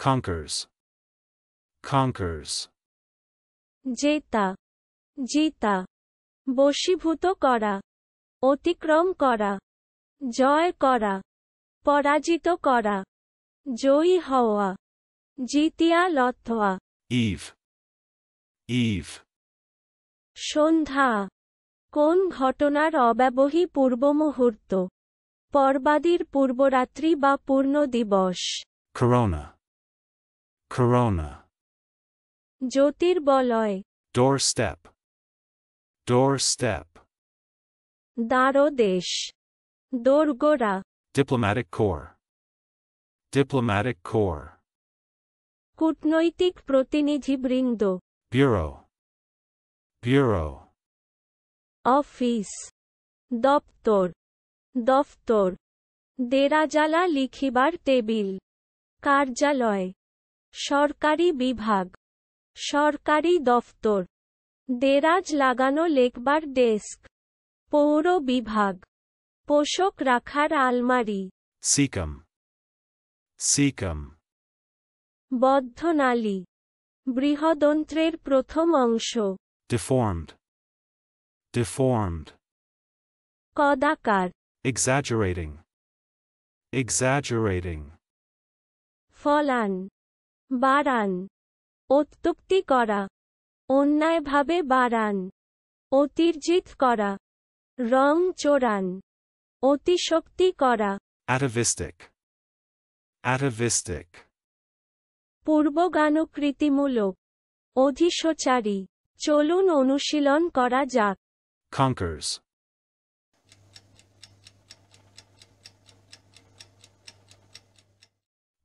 conquers, conquers. জেতা, জিতা, বশীভূত করা, অতিক্রম করা, জয় করা, পরাজিত করা, জয়ী হওয়া, জিতিয়া লথোয়া। Eve, eve. সন্ধ্যা, কোন ঘটনার অব্যবহী পূর্বমুহূর্ত, পর্বাদির পূর্বরাত্রি বা পূর্ণ দিবস। Corona, corona. জ্যোতির্বলয়, Doorstep, doorstep. দ্বারদেশ, দোরগোড়া, Diplomatic corps, diplomatic corps. কূটনৈতিক প্রতিনিধিবৃন্দ, Bureau, bureau. অফিস, দপ্তর, দফতর, দেরাজালা লিখিবার টেবিল, কার্যালয়, সরকারি বিভাগ, সরকারি দফতর, দেরাজ লাগানো লেখবার ডেস্ক, পৌর বিভাগ, পোশাক রাখার আলমারি। Cecum, cecum. বদ্ধনালী, বৃহদন্ত্রের প্রথম অংশ। Deformed, deformed. কদাকার, Exaggerating, exaggerating. ফলান, বাড়ান, অত্যুক্তি করা, অন্যায়ভাবে বাড়ান, অতিরজিত করা, রং চোরান, অতিশক্তি করা। Atavistic, atavistic. পূর্বগানুকৃতিমূলক, অধিশচারী। চলুন অনুশীলন করা যাক। Conquers,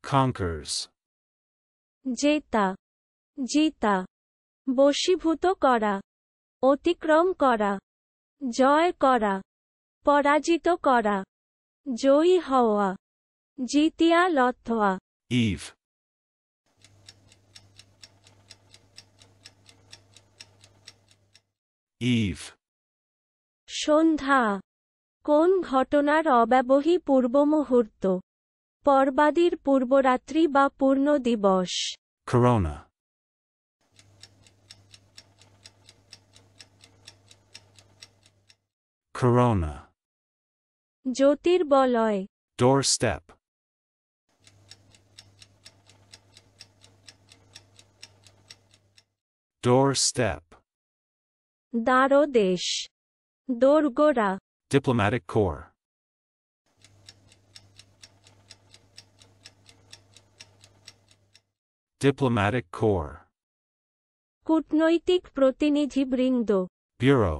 conquers. জেতা, জিতা, বশীভূত করা, অতিক্রম করা, জয় করা, পরাজিত করা, জয়ী হওয়া, জিতিয়া লথোয়া। Eve, eve. সন্ধ্যা, কোন ঘটনার অব্যবহী পূর্বমুহূর্ত, পর্বাদির পূর্বরাত্রি বা পূর্ণ দিবস। Corona, corona. জ্যোতির্বলয়, Doorstep, doorstep. দ্বারদেশ, দোরগোড়া, Diplomatic corps, diplomatic corps. কূটনৈতিক প্রতিনিধিবৃন্দ, Bureau,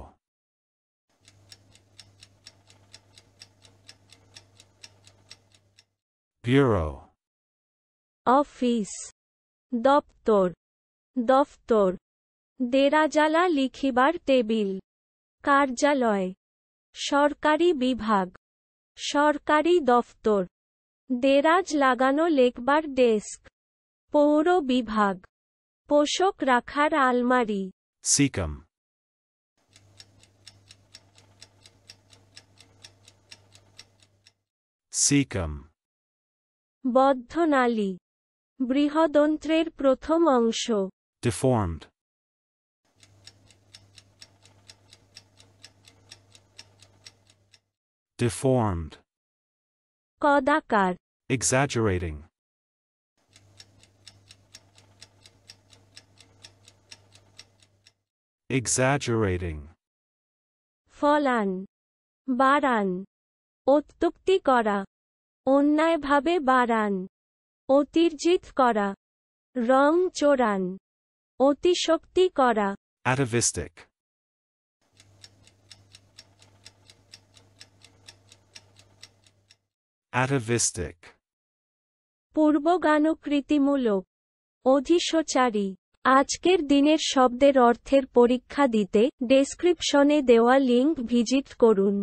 bureau. অফিস, দপ্তর, দফতর, দেরাজালা লিখিবার টেবিল, কার্যালয়, সরকারি বিভাগ, সরকারি দফতর, দেরাজ লাগানো লেখবার ডেস্ক, পৌর বিভাগ, পোশাক রাখার আলমারি। Cecum, cecum. বদ্ধনালী, বৃহদন্ত্রের প্রথম অংশ। Deformed, deformed. কদাকার, Exaggerating, exaggerating. ফলান, বাড়ান, অত্যুক্তি করা, অন্যায়ভাবে বাড়ান, অতিরজিত করা, রং চোরান, অতিশক্তি করা। Atavistic, atavistic. পূর্বগানুকৃতিমূলক, অধিশচারী। আজকের দিনের শব্দের অর্থের পরীক্ষা দিতে ডেসক্রিপশনে দেওয়া লিংক ভিজিট করুন।